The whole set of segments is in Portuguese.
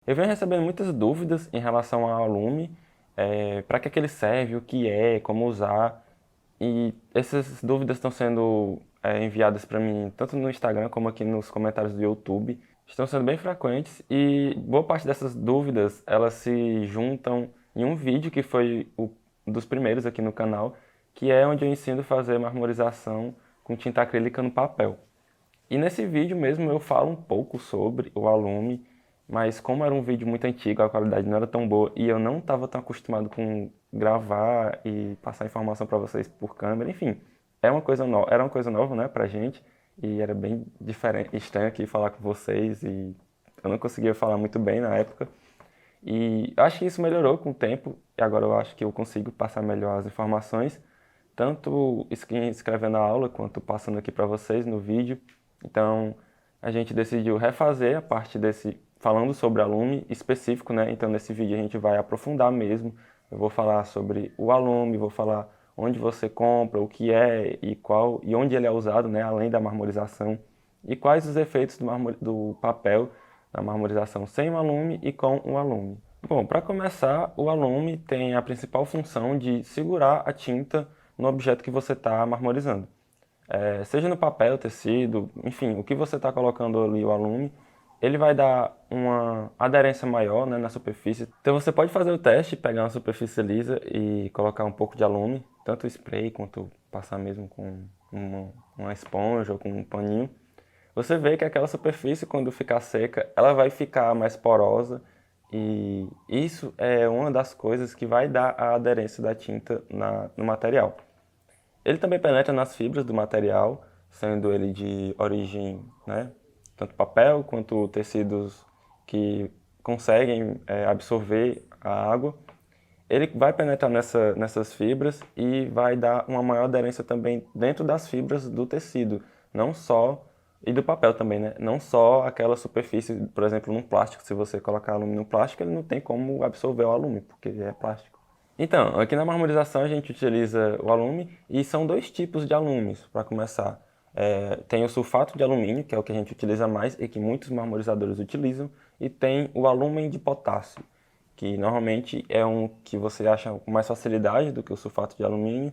Eu venho recebendo muitas dúvidas em relação ao Alume, para que ele serve, o que é, como usar. E essas dúvidas estão sendo enviadas para mim tanto no Instagram como aqui nos comentários do YouTube. Estão sendo bem frequentes e boa parte dessas dúvidas elas se juntam em um vídeo que foi um dos primeiros aqui no canal, que é onde eu ensino a fazer marmorização com tinta acrílica no papel. E nesse vídeo mesmo eu falo um pouco sobre o Alume, mas como era um vídeo muito antigo, a qualidade não era tão boa e eu não estava tão acostumado com gravar e passar informação para vocês por câmera, enfim, era uma coisa nova, né, pra gente e era bem diferente, estranho aqui falar com vocês e eu não conseguia falar muito bem na época. E acho que isso melhorou com o tempo e agora eu acho que eu consigo passar melhor as informações, tanto escrevendo a aula quanto passando aqui para vocês no vídeo. Então a gente decidiu refazer a parte desse falando sobre Alume específico, né? Então nesse vídeo a gente vai aprofundar mesmo. Eu vou falar sobre o Alume, vou falar onde você compra, o que é e qual e onde ele é usado, né? Além da marmorização e quais os efeitos do papel da marmorização sem o Alume e com o Alume. Bom, para começar, o Alume tem a principal função de segurar a tinta no objeto que você está marmorizando. Seja no papel, tecido, enfim, o que você está colocando ali, o Alume, ele vai dar uma aderência maior, né, na superfície. Então você pode fazer o teste, pegar uma superfície lisa e colocar um pouco de Alume, tanto spray quanto passar mesmo com uma esponja ou com um paninho. Você vê que aquela superfície, quando ficar seca, ela vai ficar mais porosa e isso é uma das coisas que vai dar a aderência da tinta no material. Ele também penetra nas fibras do material, sendo ele de origem, né, tanto papel quanto tecidos que conseguem absorver a água. Ele vai penetrar nessas fibras e vai dar uma maior aderência também dentro das fibras do tecido, não só e do papel também, né? Não só aquela superfície, por exemplo, num plástico, se você colocar alumínio no plástico, ele não tem como absorver o alumínio, porque é plástico. Então, aqui na marmorização a gente utiliza o alume e são dois tipos de alúmios, para começar. Tem o sulfato de alumínio, que é o que a gente utiliza mais e que muitos marmorizadores utilizam, e tem o alúmen de potássio, que normalmente é um que você acha com mais facilidade do que o sulfato de alumínio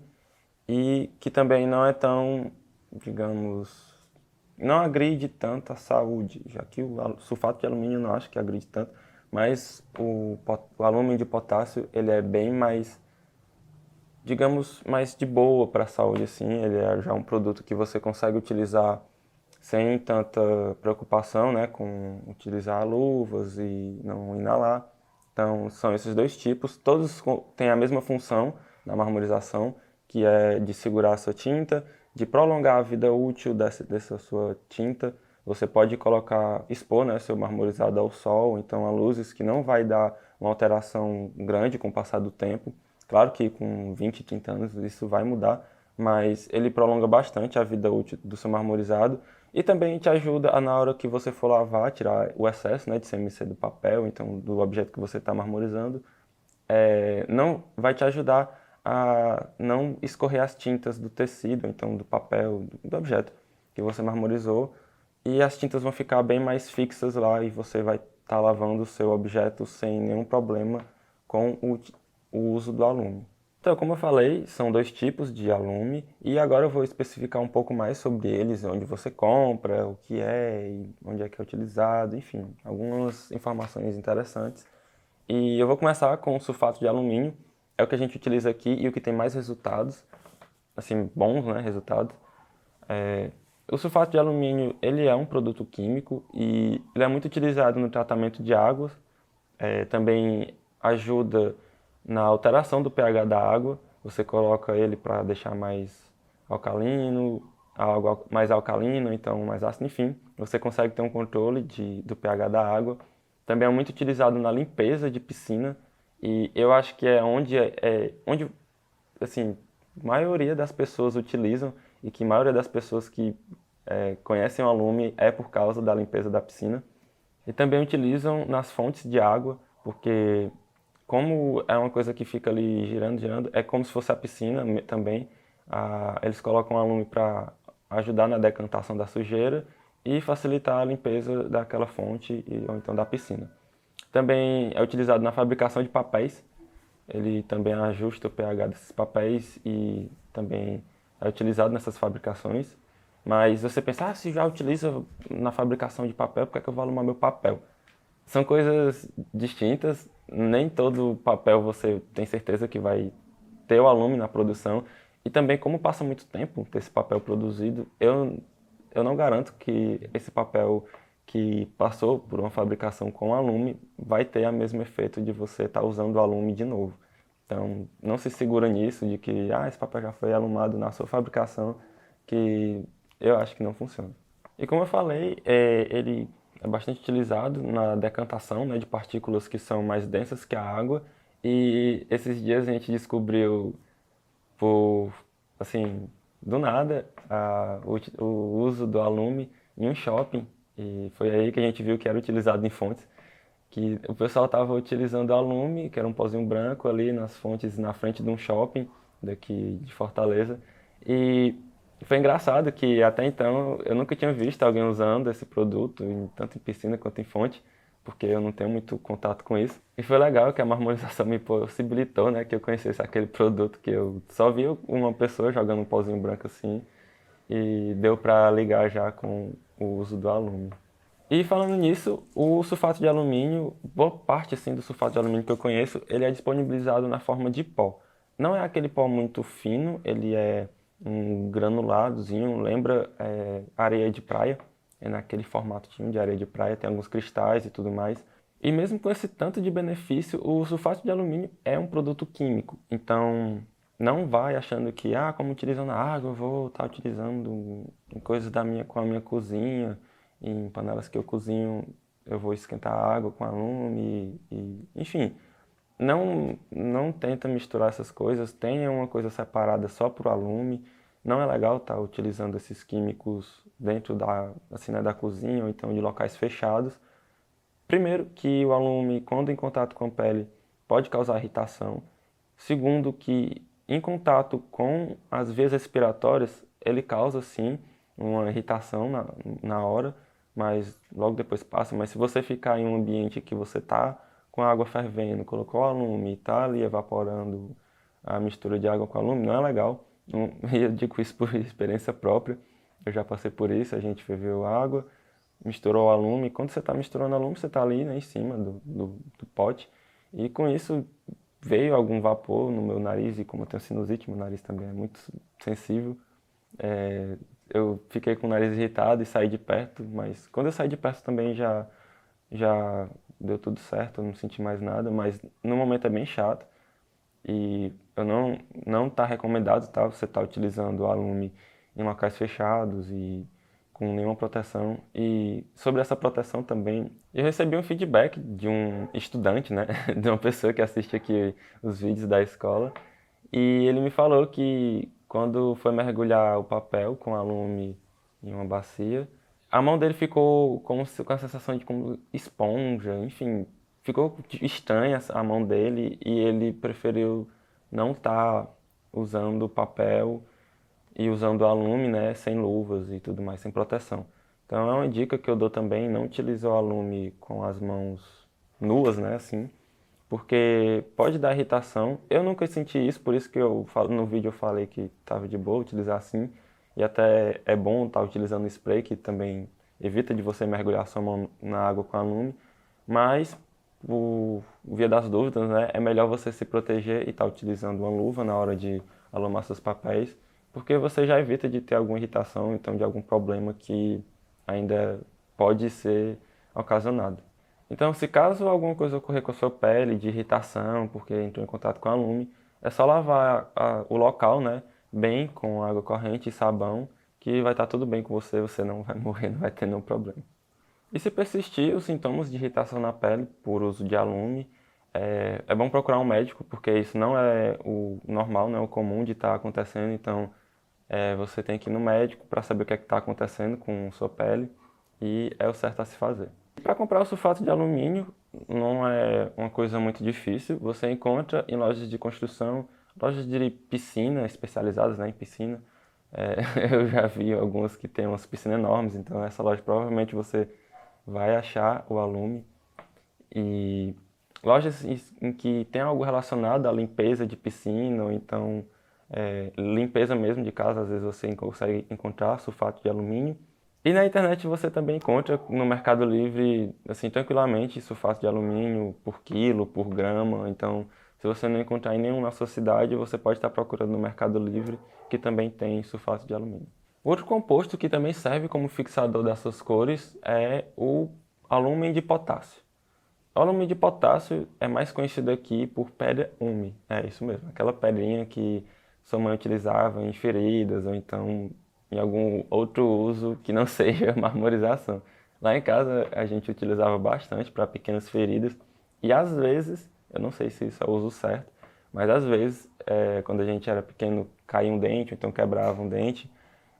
e que também não é tão, digamos, não agride tanto a saúde, já que o sulfato de alumínio eu não acho que agride tanto, mas o alumínio de potássio ele é bem mais, digamos, mais de boa para a saúde, assim, ele é já um produto que você consegue utilizar sem tanta preocupação, né, com utilizar luvas e não inalar. Então, são esses dois tipos, todos têm a mesma função na marmorização, que é de segurar a sua tinta, de prolongar a vida útil dessa sua tinta. Você pode colocar, expor, né, seu marmorizado ao sol, então a luzes que não vai dar uma alteração grande com o passar do tempo. Claro que com 20, 30 anos isso vai mudar, mas ele prolonga bastante a vida útil do seu marmorizado e também te ajuda a, na hora que você for lavar, tirar o excesso, né, de CMC do papel, então do objeto que você está marmorizando, não vai te ajudar a não escorrer as tintas do tecido, então do papel, do objeto que você marmorizou, e as tintas vão ficar bem mais fixas lá e você vai estar lavando o seu objeto sem nenhum problema com o uso do alume. Então, como eu falei, são dois tipos de alume e agora eu vou especificar um pouco mais sobre eles, onde você compra, o que é e onde é que é utilizado, enfim, algumas informações interessantes. E eu vou começar com o sulfato de alumínio, é o que a gente utiliza aqui e o que tem mais resultados, assim, bons, né, resultados. O sulfato de alumínio, ele é um produto químico e ele é muito utilizado no tratamento de águas, também ajuda na alteração do pH da água. Você coloca ele para deixar mais alcalino, a água mais alcalina, então mais ácido, enfim. Você consegue ter um controle do pH da água. Também é muito utilizado na limpeza de piscina e eu acho que é onde assim, a maioria das pessoas utilizam e que a maioria das pessoas que conhecem o alume é por causa da limpeza da piscina. E também utilizam nas fontes de água, porque como é uma coisa que fica ali girando, girando, é como se fosse a piscina também. Eles colocam alume para ajudar na decantação da sujeira e facilitar a limpeza daquela fonte ou então da piscina. Também é utilizado na fabricação de papéis. Ele também ajusta o pH desses papéis e também é utilizado nessas fabricações. Mas você pensa, se já utiliza na fabricação de papel, por que é que eu vou alumar meu papel? São coisas distintas, nem todo papel você tem certeza que vai ter o alume na produção. E também, como passa muito tempo desse papel produzido, eu não garanto que esse papel que passou por uma fabricação com alume vai ter o mesmo efeito de você estar usando o alume de novo. Então, não se segura nisso de que esse papel já foi alumado na sua fabricação, que eu acho que não funciona. E como eu falei, ele é bastante utilizado na decantação, né, de partículas que são mais densas que a água. E esses dias a gente descobriu, por, assim, do nada, o uso do alume em um shopping. E foi aí que a gente viu que era utilizado em fontes, que o pessoal estava utilizando alume, que era um pozinho branco ali nas fontes, na frente de um shopping daqui de Fortaleza. E foi engraçado que até então eu nunca tinha visto alguém usando esse produto, tanto em piscina quanto em fonte, porque eu não tenho muito contato com isso. E foi legal que a marmorização me possibilitou, né, que eu conhecesse aquele produto que eu só vi uma pessoa jogando um pozinho branco assim, e deu para ligar já com o uso do alume. E falando nisso, o sulfato de alumínio, boa parte assim do sulfato de alumínio que eu conheço, ele é disponibilizado na forma de pó. Não é aquele pó muito fino, ele é um granuladozinho, lembra areia de praia, é naquele formatinho de areia de praia, tem alguns cristais e tudo mais. E mesmo com esse tanto de benefício, o sulfato de alumínio é um produto químico, então não vai achando que, como utilizando a água, eu vou estar utilizando em coisas com a minha cozinha, em panelas que eu cozinho, eu vou esquentar a água com alume, enfim, não tenta misturar essas coisas, tenha uma coisa separada só para o alume. Não é legal estar utilizando esses químicos dentro assim, né, da cozinha ou então de locais fechados. Primeiro, que o alume, quando em contato com a pele, pode causar irritação. Segundo, que em contato com as vias respiratórias, ele causa sim uma irritação na hora, mas logo depois passa. Mas se você ficar em um ambiente que você está com a água fervendo, colocou o alume e está ali evaporando a mistura de água com alume, não é legal. E eu digo isso por experiência própria. Eu já passei por isso, a gente ferveu água, misturou o alume. Quando você está misturando alume, você está ali, né, em cima do pote. E com isso veio algum vapor no meu nariz, e como eu tenho sinusite, meu nariz também é muito sensível. Eu fiquei com o nariz irritado e saí de perto, mas quando eu saí de perto também já deu tudo certo, eu não senti mais nada, mas no momento é bem chato. E eu não tá recomendado, tá? Você tá utilizando o alume em locais fechados e com nenhuma proteção. E sobre essa proteção também, eu recebi um feedback de um estudante, né? De uma pessoa que assiste aqui os vídeos da escola. E ele me falou que quando foi mergulhar o papel com alume em uma bacia, a mão dele ficou com a sensação de como esponja, enfim, ficou estranha a mão dele e ele preferiu não estar usando papel e usando alume, né, sem luvas e tudo mais, sem proteção. Então é uma dica que eu dou também, não utilize o alume com as mãos nuas, né, assim, porque pode dar irritação. Eu nunca senti isso, por isso que no vídeo eu falei que estava de boa utilizar assim, e até é bom estar utilizando spray, que também evita de você mergulhar sua mão na água com alume, mas por via das dúvidas, né, é melhor você se proteger e estar utilizando uma luva na hora de alumar seus papéis, porque você já evita de ter alguma irritação, então de algum problema que ainda pode ser ocasionado. Então, se caso alguma coisa ocorrer com a sua pele, de irritação, porque entrou em contato com alume, é só lavar o local, né, bem com água corrente e sabão, que vai estar tudo bem com você, você não vai morrer, não vai ter nenhum problema. E se persistir os sintomas de irritação na pele por uso de alume, é bom procurar um médico, porque isso não é o normal, não é o comum de estar acontecendo, então você tem que ir no médico para saber o que é que está acontecendo com sua pele e é o certo a se fazer. Para comprar o sulfato de alumínio não é uma coisa muito difícil. Você encontra em lojas de construção, lojas de piscina especializadas, né, em piscina. Eu já vi algumas que têm umas piscinas enormes, então essa loja provavelmente você vai achar o alume. E lojas em que tem algo relacionado à limpeza de piscina, ou então limpeza mesmo de casa, às vezes você consegue encontrar sulfato de alumínio. E na internet você também encontra no Mercado Livre, assim, tranquilamente, sulfato de alumínio por quilo, por grama. Então, se você não encontrar em nenhum na sua cidade, você pode estar procurando no Mercado Livre, que também tem sulfato de alumínio. Outro composto que também serve como fixador dessas cores é o alumínio de potássio. O alumínio de potássio é mais conhecido aqui por pedra úmide, é isso mesmo, aquela pedrinha que sua mãe utilizava em feridas ou então em algum outro uso que não seja marmorização. Lá em casa a gente utilizava bastante para pequenas feridas e às vezes, eu não sei se isso é o uso certo, mas às vezes quando a gente era pequeno caía um dente, ou então quebrava um dente,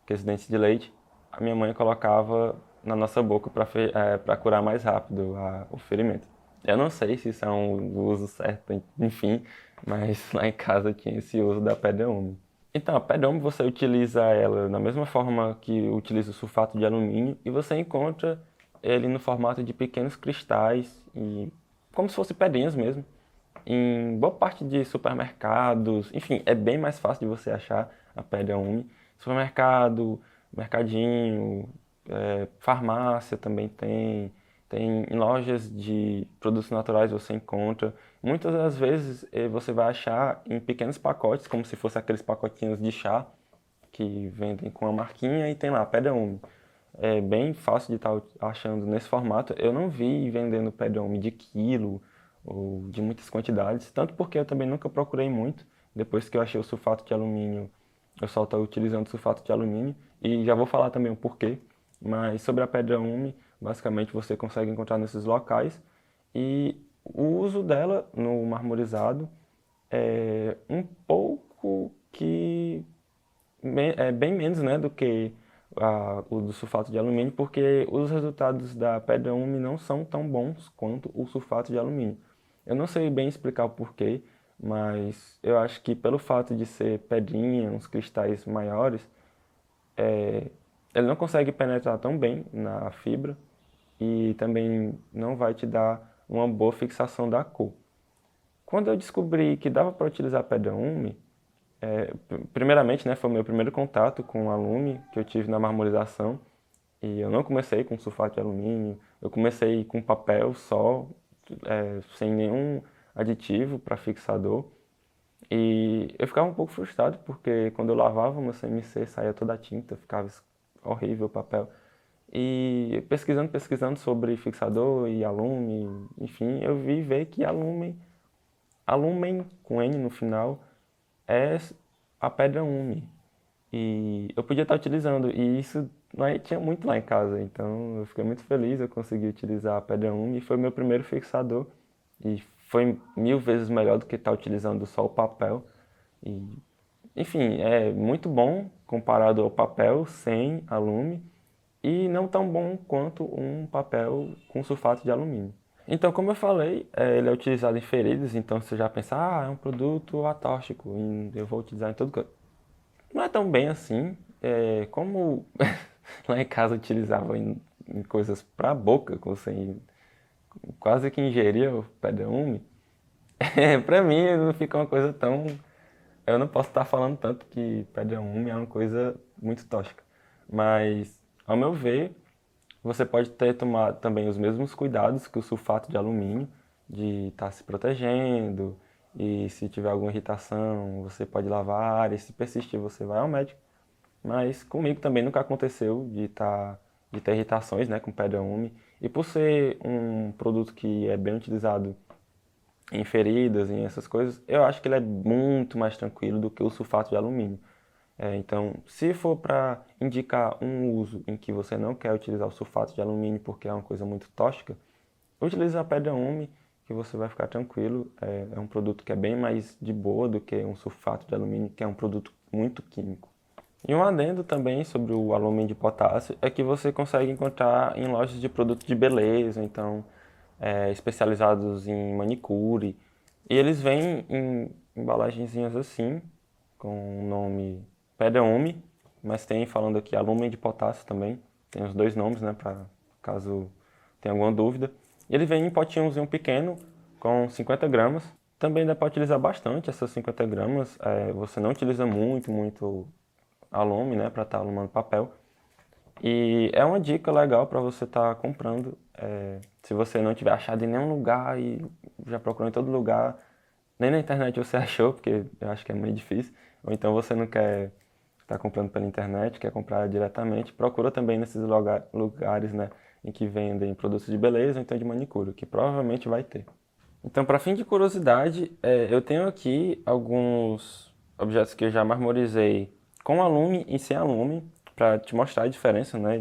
aqueles dentes de leite, a minha mãe colocava na nossa boca para curar mais rápido o ferimento. Eu não sei se isso é um uso certo, enfim, mas lá em casa tinha esse uso da pedra úmide. Então, a pedra úmide você utiliza ela da mesma forma que utiliza o sulfato de alumínio e você encontra ele no formato de pequenos cristais, e como se fossem pedrinhas mesmo, em boa parte de supermercados. Enfim, é bem mais fácil de você achar a pedra úmide. Supermercado, mercadinho, farmácia também tem em lojas de produtos naturais você encontra. Muitas das vezes você vai achar em pequenos pacotes, como se fossem aqueles pacotinhos de chá que vendem com a marquinha e tem lá, pedra úmide. É bem fácil de estar achando nesse formato. Eu não vi vendendo pedra úmide de quilo ou de muitas quantidades, tanto porque eu também nunca procurei muito. Depois que eu achei o sulfato de alumínio, eu só estou utilizando sulfato de alumínio e já vou falar também o porquê. Mas sobre a pedra úmide, basicamente você consegue encontrar nesses locais e o uso dela no marmorizado é um pouco que é bem menos, né, do que o do sulfato de alumínio, porque os resultados da pedra úmide não são tão bons quanto o sulfato de alumínio. Eu não sei bem explicar o porquê, mas eu acho que pelo fato de ser pedrinha, uns cristais maiores, ele não consegue penetrar tão bem na fibra e também não vai te dar uma boa fixação da cor. Quando eu descobri que dava para utilizar pedra úmide, primeiramente, né, foi o meu primeiro contato com alume que eu tive na marmorização. E eu não comecei com sulfato de alumínio, eu comecei com papel só, sem nenhum aditivo para fixador. E eu ficava um pouco frustrado porque quando eu lavava meu CMC saía toda a tinta, ficava horrível o papel. E pesquisando sobre fixador e alume, enfim, eu vi ver que alumen com N no final, é a pedra úmide. E eu podia estar utilizando, e isso tinha muito lá em casa, então eu fiquei muito feliz, eu consegui utilizar a pedra úmide, e foi meu primeiro fixador, e foi 1000 vezes melhor do que estar utilizando só o papel. E, enfim, é muito bom comparado ao papel sem alume, e não tão bom quanto um papel com sulfato de alumínio. Então, como eu falei, ele é utilizado em feridas, então você já pensa, é um produto atóxico, e eu vou utilizar em todo canto. Não é tão bem assim, como lá em casa utilizava em coisas para a boca, que você quase que ingeria o pedra úmide. Para mim não fica uma coisa tão. Eu não posso estar falando tanto que pedra úmide é uma coisa muito tóxica. Mas, ao meu ver, você pode ter tomado também os mesmos cuidados que o sulfato de alumínio, de estar se protegendo, e se tiver alguma irritação, você pode lavar a área, e se persistir, você vai ao médico. Mas comigo também nunca aconteceu de ter irritações, né, com pedra úmide. E por ser um produto que é bem utilizado em feridas, em essas coisas, eu acho que ele é muito mais tranquilo do que o sulfato de alumínio. Então, se for para indicar um uso em que você não quer utilizar o sulfato de alumínio porque é uma coisa muito tóxica, utilize a pedra úmide que você vai ficar tranquilo. É um produto que é bem mais de boa do que um sulfato de alumínio, que é um produto muito químico. E um adendo também sobre o alumínio de potássio é que você consegue encontrar em lojas de produtos de beleza, então especializados em manicure. E eles vêm em embalagenzinhas assim, com o nome Pedra Ume, mas tem falando aqui alumínio de potássio também. Tem os dois nomes, né, para caso tenha alguma dúvida. E ele vem em potinhozinho pequeno, com 50 gramas. Também dá para utilizar bastante essas 50 gramas. Você não utiliza muito alume, né, para estar alumando papel. E é uma dica legal para você estar comprando. Se você não tiver achado em nenhum lugar e já procurou em todo lugar, nem na internet você achou, porque eu acho que é meio difícil. Ou então você não quer estar comprando pela internet, quer comprar diretamente, procura também nesses lugares, né, em que vendem produtos de beleza ou então de manicure, que provavelmente vai ter. Então, para fim de curiosidade, eu tenho aqui alguns objetos que eu já marmorizei com alume e sem alume, para te mostrar a diferença, né,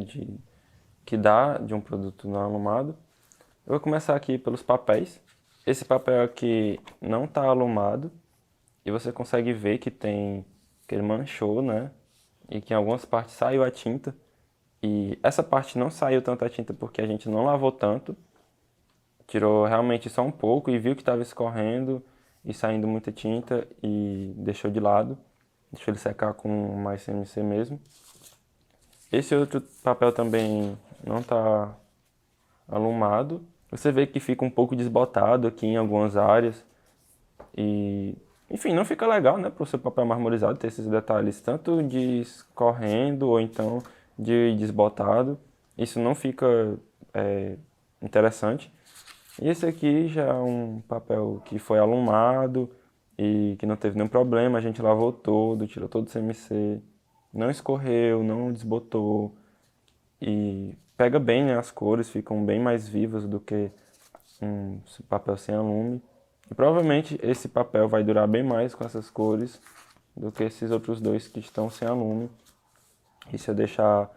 que dá de um produto não alumado. Eu vou começar aqui pelos papéis. Esse papel aqui não está alumado e você consegue ver que ele manchou, né, e que em algumas partes saiu a tinta. E essa parte não saiu tanto a tinta porque a gente não lavou tanto, tirou realmente só um pouco e viu que estava escorrendo e saindo muita tinta e deixou de lado. Deixou ele secar com mais CMC mesmo. Esse outro papel também não está alumado. Você vê que fica um pouco desbotado aqui em algumas áreas. E, enfim, não fica legal, né, para o seu papel marmorizado ter esses detalhes tanto de escorrendo ou então de desbotado. Isso não fica interessante. E esse aqui já é um papel que foi alumado e que não teve nenhum problema. A gente lavou todo, tirou todo o CMC, não escorreu, não desbotou e pega bem, né, as cores, ficam bem mais vivas do que um papel sem alume. E provavelmente esse papel vai durar bem mais com essas cores do que esses outros dois que estão sem alume. E se eu deixar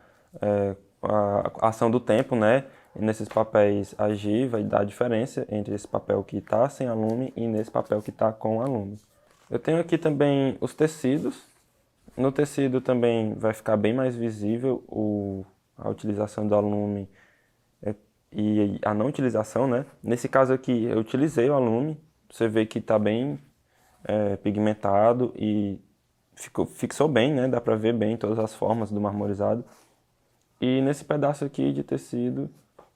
a ação do tempo, né, nesses papéis agir, vai dar a diferença entre esse papel que está sem alume e nesse papel que está com alume. Eu tenho aqui também os tecidos. No tecido também vai ficar bem mais visível a utilização do alume e a não utilização, né? Nesse caso aqui eu utilizei o alume, você vê que está bem pigmentado e fixou bem, né? Dá para ver bem todas as formas do marmorizado. E nesse pedaço aqui de tecido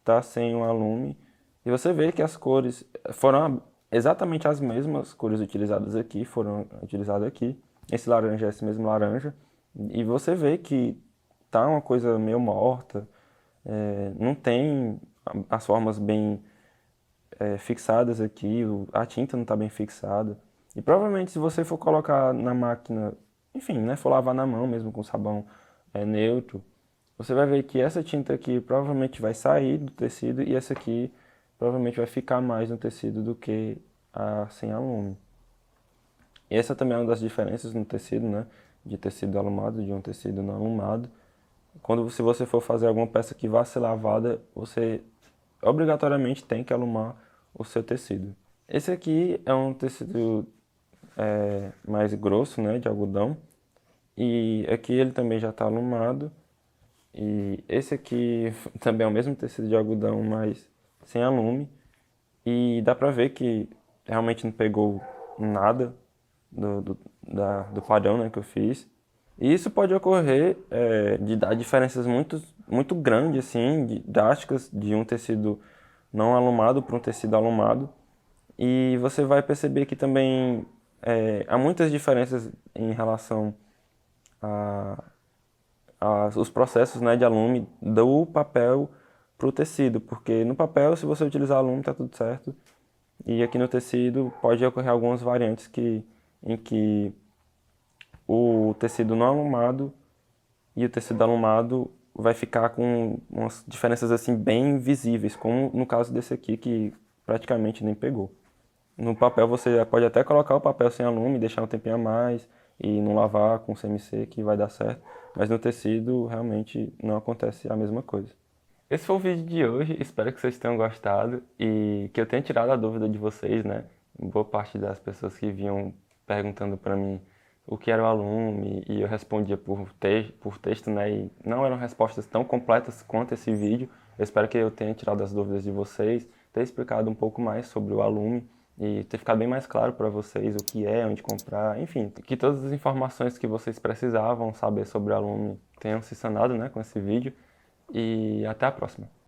tá sem o alume. E você vê que as cores foram exatamente as mesmas cores utilizadas aqui, foram utilizadas aqui. Esse laranja é esse mesmo laranja. E você vê que tá uma coisa meio morta, não tem as formas bem fixadas aqui, a tinta não está bem fixada. E provavelmente se você for colocar na máquina, enfim, né, for lavar na mão mesmo com sabão neutro, você vai ver que essa tinta aqui provavelmente vai sair do tecido e essa aqui provavelmente vai ficar mais no tecido do que a sem alume. E essa também é uma das diferenças no tecido, né, de tecido alumado de um tecido não alumado. Se você for fazer alguma peça que vá ser lavada, você obrigatoriamente tem que alumar o seu tecido. Esse aqui é um tecido mais grosso, né, de algodão. E aqui ele também já está alumado. E esse aqui também é o mesmo tecido de algodão, mas sem alume. E dá pra ver que realmente não pegou nada do padrão, né, que eu fiz. E isso pode ocorrer de dar diferenças muito grandes, assim, drásticas, de um tecido não alumado para um tecido alumado. E você vai perceber que também há muitas diferenças em relação os processos, né, de alume do papel para o tecido, porque no papel, se você utilizar alume, está tudo certo, e aqui no tecido pode ocorrer algumas variantes em que o tecido não alumado e o tecido alumado vai ficar com umas diferenças assim bem visíveis, como no caso desse aqui que praticamente nem pegou. No papel você pode até colocar o papel sem alume, deixar um tempinho a mais e não lavar com CMC que vai dar certo, mas no tecido realmente não acontece a mesma coisa. Esse foi o vídeo de hoje, espero que vocês tenham gostado e que eu tenha tirado a dúvida de vocês, né? Boa parte das pessoas que vinham perguntando para mim o que era o alume e eu respondia por texto, né? E não eram respostas tão completas quanto esse vídeo. Eu espero que eu tenha tirado as dúvidas de vocês, ter explicado um pouco mais sobre o alume e ter ficado bem mais claro para vocês o que é, onde comprar, enfim, que todas as informações que vocês precisavam saber sobre o alume tenham se sanado, né, com esse vídeo. E até a próxima.